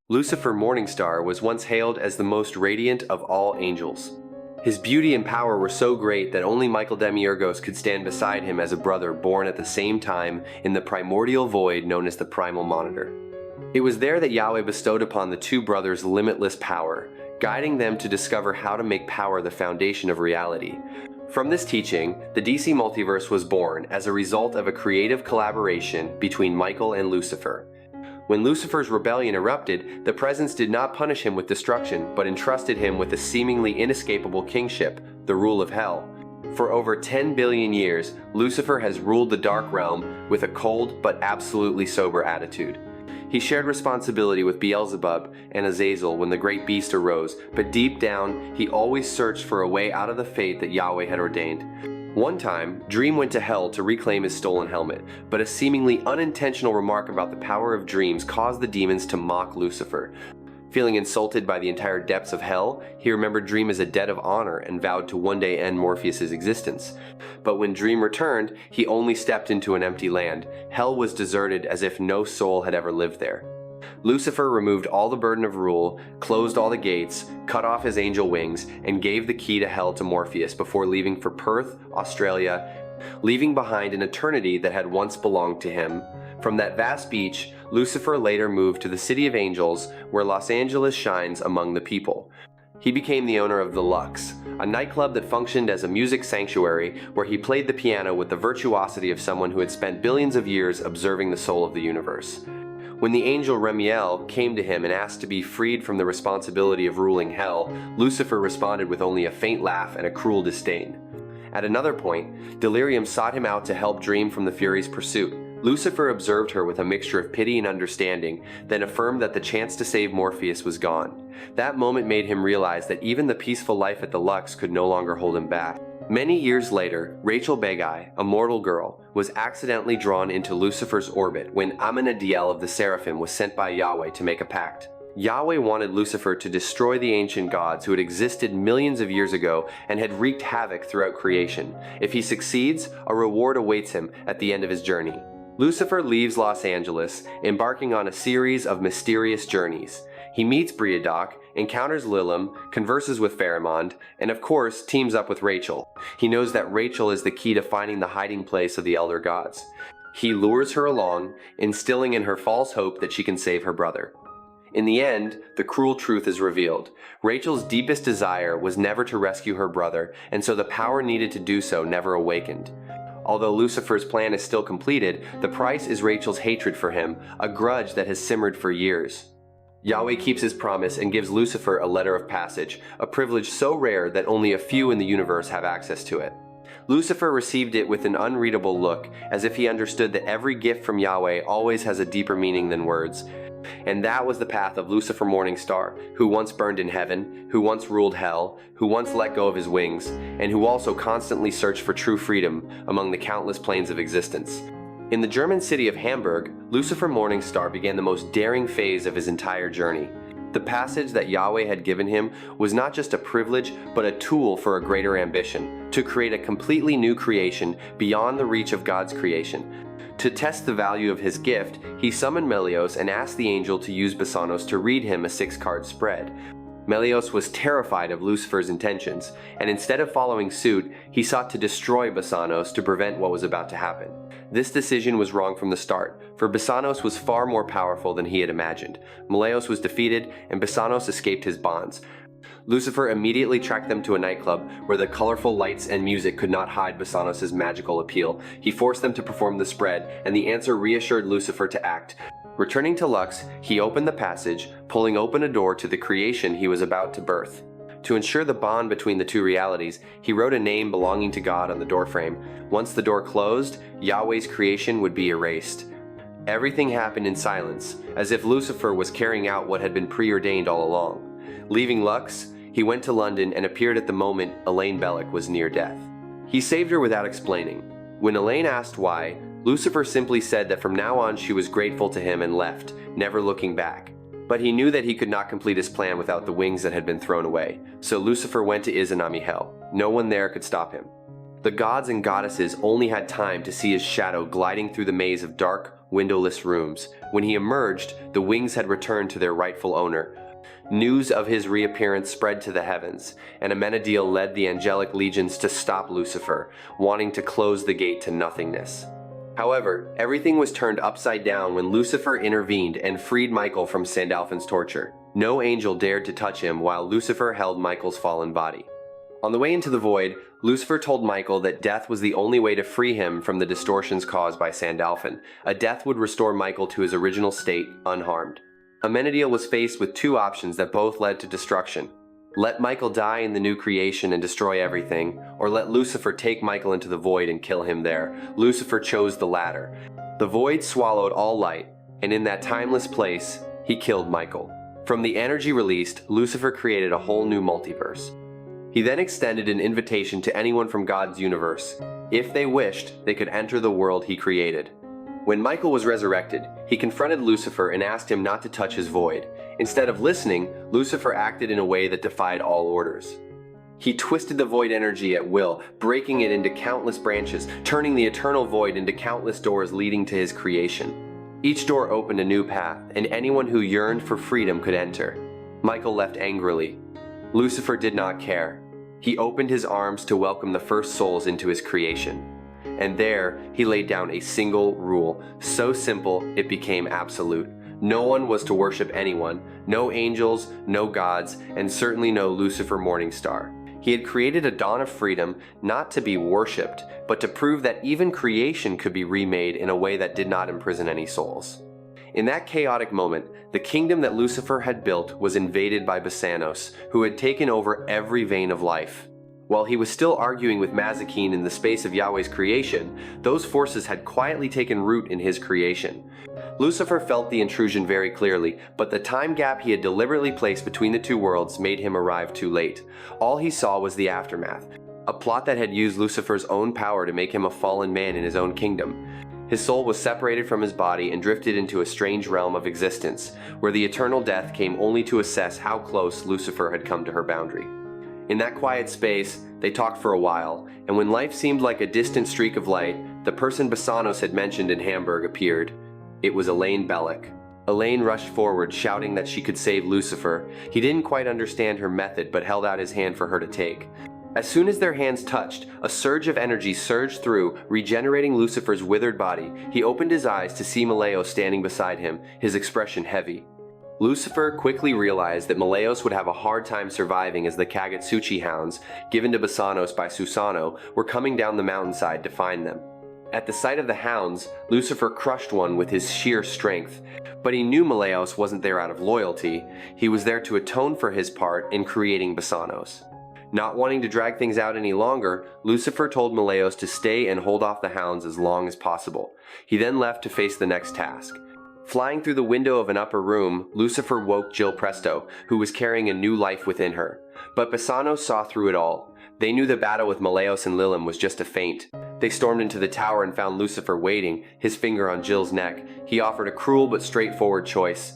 Lucifer Morningstar was once hailed as the most radiant of all angels. His beauty and power were so great that only Michael Demiurgos could stand beside him as a brother born at the same time in the primordial void known as the Primal Monitor. It was there that Yahweh bestowed upon the two brothers limitless power, guiding them to discover how to make power the foundation of reality. From this teaching, the DC Multiverse was born as a result of a creative collaboration between Michael and Lucifer. When Lucifer's rebellion erupted, the presence did not punish him with destruction, but entrusted him with a seemingly inescapable kingship, the rule of hell. For over 10 billion years, Lucifer has ruled the dark realm with a cold but absolutely sober attitude. He shared responsibility with Beelzebub and Azazel when the great beast arose, but deep down, he always searched for a way out of the fate that Yahweh had ordained. One time, Dream went to hell to reclaim his stolen helmet, but a seemingly unintentional remark about the power of dreams caused the demons to mock Lucifer. Feeling insulted by the entire depths of hell, he remembered Dream as a debt of honor and vowed to one day end Morpheus's existence. But when Dream returned, he only stepped into an empty land. Hell was deserted as if no soul had ever lived there. Lucifer removed all the burden of rule, closed all the gates, cut off his angel wings, and gave the key to hell to Morpheus before leaving for Perth, Australia, leaving behind an eternity that had once belonged to him. From that vast beach, Lucifer later moved to the City of Angels, where Los Angeles shines among the people. He became the owner of the Lux, a nightclub that functioned as a music sanctuary where he played the piano with the virtuosity of someone who had spent billions of years observing the soul of the universe. When the angel Remiel came to him and asked to be freed from the responsibility of ruling hell, Lucifer responded with only a faint laugh and a cruel disdain. At another point, Delirium sought him out to help Dream from the Furies' pursuit. Lucifer observed her with a mixture of pity and understanding, then affirmed that the chance to save Morpheus was gone. That moment made him realize that even the peaceful life at the Lux could no longer hold him back. Many years later, Rachel Begai, a mortal girl, was accidentally drawn into Lucifer's orbit when Amenadiel of the Seraphim was sent by Yahweh to make a pact. Yahweh wanted Lucifer to destroy the ancient gods who had existed millions of years ago and had wreaked havoc throughout creation. If he succeeds, a reward awaits him at the end of his journey. Lucifer leaves Los Angeles, embarking on a series of mysterious journeys. He meets Briadoc, encounters Lilim, converses with Pharamond, and of course teams up with Rachel. He knows that Rachel is the key to finding the hiding place of the elder gods. He lures her along, instilling in her false hope that she can save her brother. In the end, the cruel truth is revealed. Rachel's deepest desire was never to rescue her brother, and so the power needed to do so never awakened. Although Lucifer's plan is still completed, the price is Rachel's hatred for him, a grudge that has simmered for years. Yahweh keeps his promise and gives Lucifer a letter of passage, a privilege so rare that only a few in the universe have access to it. Lucifer received it with an unreadable look, as if he understood that every gift from Yahweh always has a deeper meaning than words. And that was the path of Lucifer Morningstar, who once burned in heaven, who once ruled hell, who once let go of his wings, and who also constantly searched for true freedom among the countless planes of existence. In the German city of Hamburg, Lucifer Morningstar began the most daring phase of his entire journey. The passage that Yahweh had given him was not just a privilege, but a tool for a greater ambition, to create a completely new creation beyond the reach of God's creation. To test the value of his gift, he summoned Melios and asked the angel to use Basanos to read him a 6-card spread. Melios was terrified of Lucifer's intentions, and instead of following suit, he sought to destroy Basanos to prevent what was about to happen. This decision was wrong from the start, for Basanos was far more powerful than he had imagined. Melios was defeated, and Basanos escaped his bonds. Lucifer immediately tracked them to a nightclub where the colorful lights and music could not hide Basanos' magical appeal. He forced them to perform the spread, and the answer reassured Lucifer to act. Returning to Lux, he opened the passage, pulling open a door to the creation he was about to birth. To ensure the bond between the two realities, he wrote a name belonging to God on the doorframe. Once the door closed, Yahweh's creation would be erased. Everything happened in silence, as if Lucifer was carrying out what had been preordained all along. Leaving Lux, he went to London and appeared at the moment Elaine Bellick was near death. He saved her without explaining. When Elaine asked why, Lucifer simply said that from now on she was grateful to him and left, never looking back. But he knew that he could not complete his plan without the wings that had been thrown away, so Lucifer went to Izanami Hell. No one there could stop him. The gods and goddesses only had time to see his shadow gliding through the maze of dark, windowless rooms, When he emerged, the wings had returned to their rightful owner. News of his reappearance spread to the heavens, and Amenadiel led the angelic legions to stop Lucifer, wanting to close the gate to nothingness. However, everything was turned upside down when Lucifer intervened and freed Michael from Sandalphon's torture. No angel dared to touch him while Lucifer held Michael's fallen body. On the way into the void, Lucifer told Michael that death was the only way to free him from the distortions caused by Sandalphon. A death would restore Michael to his original state, unharmed. Amenadiel was faced with two options that both led to destruction. Let Michael die in the new creation and destroy everything, or let Lucifer take Michael into the void and kill him there. Lucifer chose the latter. The void swallowed all light, and in that timeless place, he killed Michael. From the energy released, Lucifer created a whole new multiverse. He then extended an invitation to anyone from God's universe. If they wished, they could enter the world he created. When Michael was resurrected, he confronted Lucifer and asked him not to touch his void. Instead of listening, Lucifer acted in a way that defied all orders. He twisted the void energy at will, breaking it into countless branches, turning the eternal void into countless doors leading to his creation. Each door opened a new path, and anyone who yearned for freedom could enter. Michael left angrily. Lucifer did not care. He opened his arms to welcome the first souls into his creation. And there, he laid down a single rule, so simple it became absolute. No one was to worship anyone, no angels, no gods, and certainly no Lucifer Morningstar. He had created a dawn of freedom not to be worshipped, but to prove that even creation could be remade in a way that did not imprison any souls. In that chaotic moment, the kingdom that Lucifer had built was invaded by Basanos, who had taken over every vein of life. While he was still arguing with Mazikeen in the space of Yahweh's creation, those forces had quietly taken root in his creation. Lucifer felt the intrusion very clearly, but the time gap he had deliberately placed between the two worlds made him arrive too late. All he saw was the aftermath, a plot that had used Lucifer's own power to make him a fallen man in his own kingdom. His soul was separated from his body and drifted into a strange realm of existence, where the eternal death came only to assess how close Lucifer had come to her boundary. In that quiet space, they talked for a while, and when life seemed like a distant streak of light, the person Basanos had mentioned in Hamburg appeared. It was Elaine Bellick. Elaine rushed forward, shouting that she could save Lucifer. He didn't quite understand her method, but held out his hand for her to take. As soon as their hands touched, a surge of energy surged through, regenerating Lucifer's withered body. He opened his eyes to see Maleo standing beside him, his expression heavy. Lucifer quickly realized that Maleos would have a hard time surviving as the Kagetsuchi hounds, given to Basanos by Susano, were coming down the mountainside to find them. At the sight of the hounds, Lucifer crushed one with his sheer strength, but he knew Maleos wasn't there out of loyalty. He was there to atone for his part in creating Basanos. Not wanting to drag things out any longer, Lucifer told Maleos to stay and hold off the hounds as long as possible. He then left to face the next task. Flying through the window of an upper room, Lucifer woke Jill Presto, who was carrying a new life within her. But Basanos saw through it all. They knew the battle with Maleos and Lilim was just a feint. They stormed into the tower and found Lucifer waiting, his finger on Jill's neck. He offered a cruel but straightforward choice.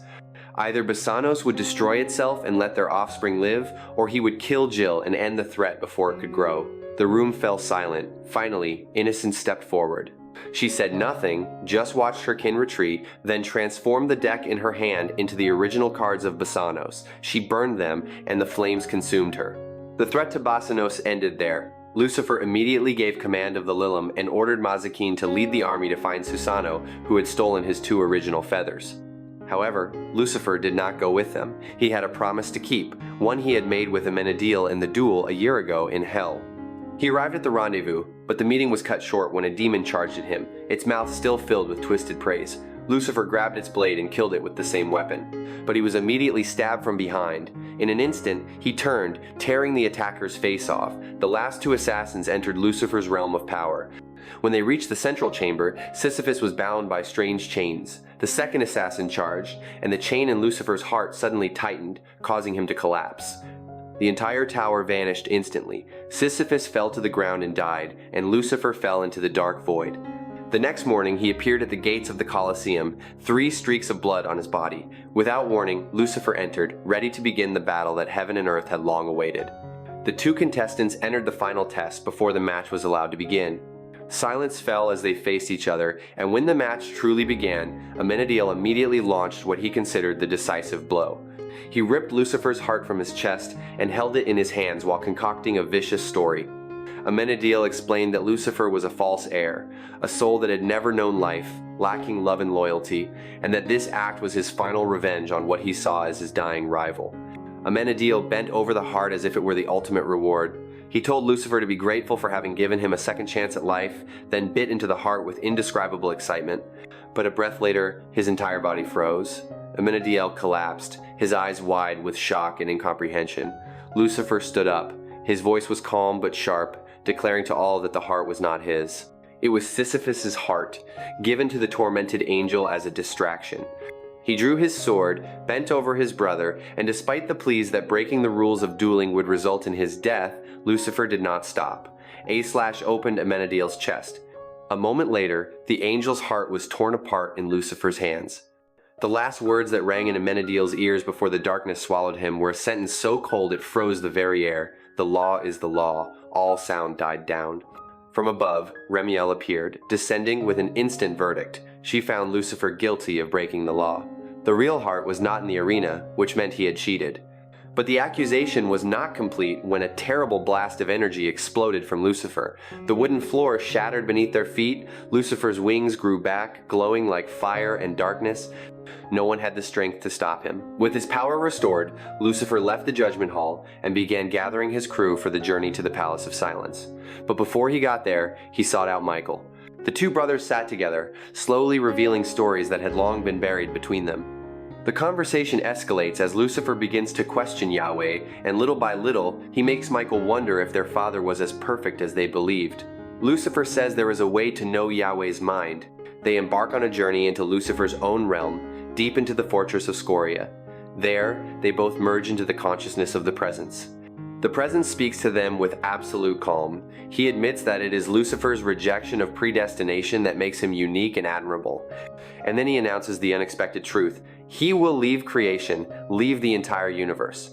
Either Basanos would destroy itself and let their offspring live, or he would kill Jill and end the threat before it could grow. The room fell silent. Finally, Innocence stepped forward. She said nothing, just watched her kin retreat, then transformed the deck in her hand into the original cards of Basanos. She burned them, and the flames consumed her. The threat to Basanos ended there. Lucifer immediately gave command of the Lilim and ordered Mazikeen to lead the army to find Susano, who had stolen his 2 original feathers. However, Lucifer did not go with them. He had a promise to keep, one he had made with Amenadiel in the duel a year ago in Hell. He arrived at the rendezvous, but the meeting was cut short when a demon charged at him, its mouth still filled with twisted praise. Lucifer grabbed its blade and killed it with the same weapon. But he was immediately stabbed from behind. In an instant, he turned, tearing the attacker's face off. The last 2 assassins entered Lucifer's realm of power. When they reached the central chamber, Sisyphus was bound by strange chains. The second assassin charged, and the chain in Lucifer's heart suddenly tightened, causing him to collapse. The entire tower vanished instantly. Sisyphus fell to the ground and died, and Lucifer fell into the dark void. The next morning, he appeared at the gates of the Colosseum, 3 streaks of blood on his body. Without warning, Lucifer entered, ready to begin the battle that heaven and earth had long awaited. The 2 contestants entered the final test before the match was allowed to begin. Silence fell as they faced each other, and when the match truly began, Amenadiel immediately launched what he considered the decisive blow. He ripped Lucifer's heart from his chest and held it in his hands while concocting a vicious story. Amenadiel explained that Lucifer was a false heir, a soul that had never known life, lacking love and loyalty, and that this act was his final revenge on what he saw as his dying rival. Amenadiel bent over the heart as if it were the ultimate reward. He told Lucifer to be grateful for having given him a second chance at life, then bit into the heart with indescribable excitement. But a breath later, his entire body froze. Amenadiel collapsed, his eyes wide with shock and incomprehension. Lucifer stood up. His voice was calm but sharp, declaring to all that the heart was not his. It was Sisyphus's heart, given to the tormented angel as a distraction. He drew his sword, bent over his brother, and despite the pleas that breaking the rules of dueling would result in his death, Lucifer did not stop. A slash opened Amenadiel's chest. A moment later, the angel's heart was torn apart in Lucifer's hands. The last words that rang in Amenadiel's ears before the darkness swallowed him were a sentence so cold it froze the very air. The law is the law. All sound died down. From above, Remiel appeared, descending with an instant verdict. She found Lucifer guilty of breaking the law. The real heart was not in the arena, which meant he had cheated. But the accusation was not complete when a terrible blast of energy exploded from Lucifer. The wooden floor shattered beneath their feet, Lucifer's wings grew back, glowing like fire and darkness. No one had the strength to stop him. With his power restored, Lucifer left the judgment hall and began gathering his crew for the journey to the Palace of Silence. But before he got there, he sought out Michael. The two brothers sat together, slowly revealing stories that had long been buried between them. The conversation escalates as Lucifer begins to question Yahweh, and little by little, he makes Michael wonder if their father was as perfect as they believed. Lucifer says there is a way to know Yahweh's mind. They embark on a journey into Lucifer's own realm, deep into the fortress of Scoria. There, they both merge into the consciousness of the Presence. The Presence speaks to them with absolute calm. He admits that it is Lucifer's rejection of predestination that makes him unique and admirable. And then he announces the unexpected truth. He will leave creation, leave the entire universe.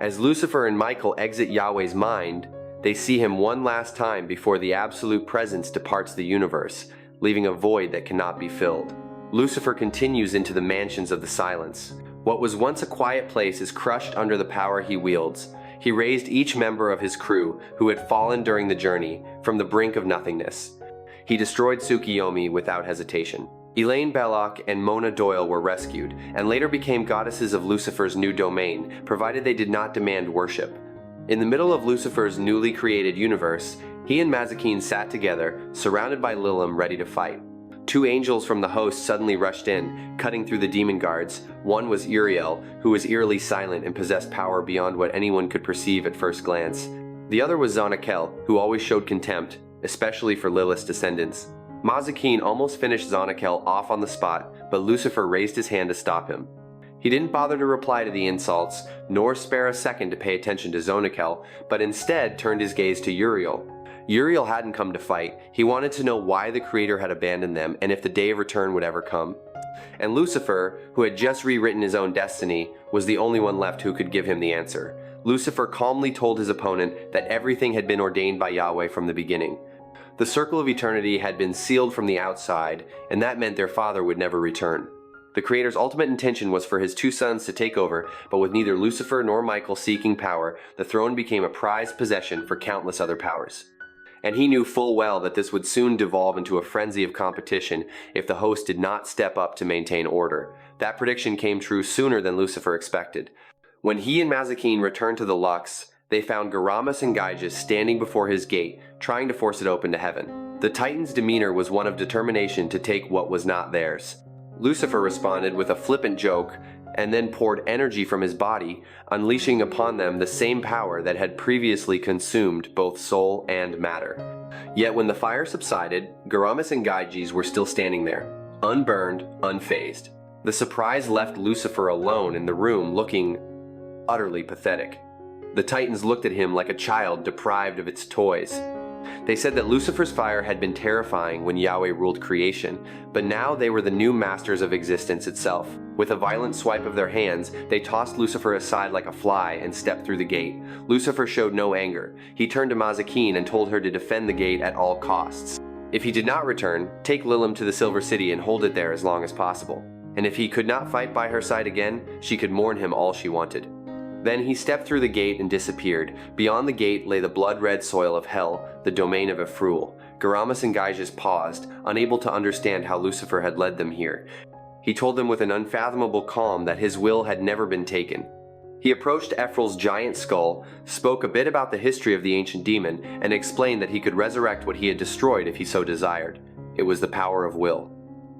As Lucifer and Michael exit Yahweh's mind, they see him one last time before the absolute presence departs the universe, leaving a void that cannot be filled. Lucifer continues into the mansions of the silence. What was once a quiet place is crushed under the power he wields. He raised each member of his crew, who had fallen during the journey, from the brink of nothingness. He destroyed Tsukiyomi without hesitation. Elaine Belloc and Mona Doyle were rescued, and later became goddesses of Lucifer's new domain, provided they did not demand worship. In the middle of Lucifer's newly created universe, he and Mazikeen sat together, surrounded by Lilim ready to fight. Two angels from the host suddenly rushed in, cutting through the demon guards. One was Uriel, who was eerily silent and possessed power beyond what anyone could perceive at first glance. The other was Zanakel, who always showed contempt, especially for Lilith's descendants. Mazikeen almost finished Zanakel off on the spot, but Lucifer raised his hand to stop him. He didn't bother to reply to the insults, nor spare a second to pay attention to Zanakel, but instead turned his gaze to Uriel. Uriel hadn't come to fight. He wanted to know why the Creator had abandoned them and if the day of return would ever come. And Lucifer, who had just rewritten his own destiny, was the only one left who could give him the answer. Lucifer calmly told his opponent that everything had been ordained by Yahweh from the beginning. The circle of eternity had been sealed from the outside, and that meant their father would never return. The Creator's ultimate intention was for his two sons to take over, but with neither Lucifer nor Michael seeking power, the throne became a prized possession for countless other powers. And he knew full well that this would soon devolve into a frenzy of competition if the host did not step up to maintain order. That prediction came true sooner than Lucifer expected. When he and Mazikeen returned to the Lux, they found Garamus and Gyges standing before his gate, trying to force it open to heaven. The Titan's demeanor was one of determination to take what was not theirs. Lucifer responded with a flippant joke, and then poured energy from his body, unleashing upon them the same power that had previously consumed both soul and matter. Yet when the fire subsided, Garamus and Gyges were still standing there, unburned, unfazed. The surprise left Lucifer alone in the room, looking utterly pathetic. The Titans looked at him like a child deprived of its toys. They said that Lucifer's fire had been terrifying when Yahweh ruled creation, but now they were the new masters of existence itself. With a violent swipe of their hands, they tossed Lucifer aside like a fly and stepped through the gate. Lucifer showed no anger. He turned to Mazikeen and told her to defend the gate at all costs. If he did not return, take Lilim to the Silver City and hold it there as long as possible. And if he could not fight by her side again, she could mourn him all she wanted. Then he stepped through the gate and disappeared. Beyond the gate lay the blood-red soil of hell, the domain of Efruel. Garamus and Gyges paused, unable to understand how Lucifer had led them here. He told them with an unfathomable calm that his will had never been taken. He approached Efruel's giant skull, spoke a bit about the history of the ancient demon, and explained that he could resurrect what he had destroyed if he so desired. It was the power of will.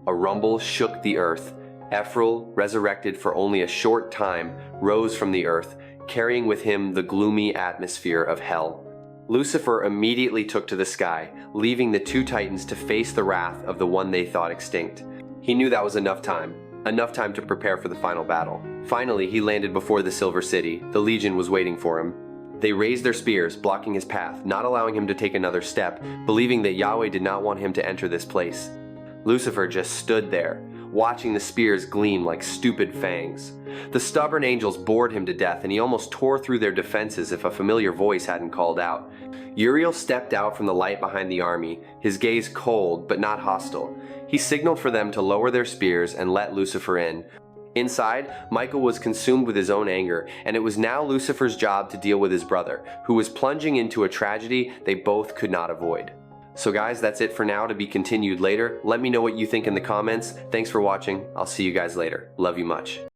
A rumble shook the earth. Efruel, resurrected for only a short time, rose from the earth, carrying with him the gloomy atmosphere of hell. Lucifer immediately took to the sky, leaving the two titans to face the wrath of the one they thought extinct. He knew that was enough time to prepare for the final battle. Finally, he landed before the Silver City. The Legion was waiting for him. They raised their spears, blocking his path, not allowing him to take another step, believing that Yahweh did not want him to enter this place. Lucifer just stood there, watching the spears gleam like stupid fangs. The stubborn angels bored him to death, and he almost tore through their defenses if a familiar voice hadn't called out. Uriel stepped out from the light behind the army, his gaze cold but not hostile. He signaled for them to lower their spears and let Lucifer in. Inside, Michael was consumed with his own anger, and it was now Lucifer's job to deal with his brother, who was plunging into a tragedy they both could not avoid. So guys, that's it for now, to be continued later. Let me know what you think in the comments. Thanks for watching. I'll see you guys later. Love you much.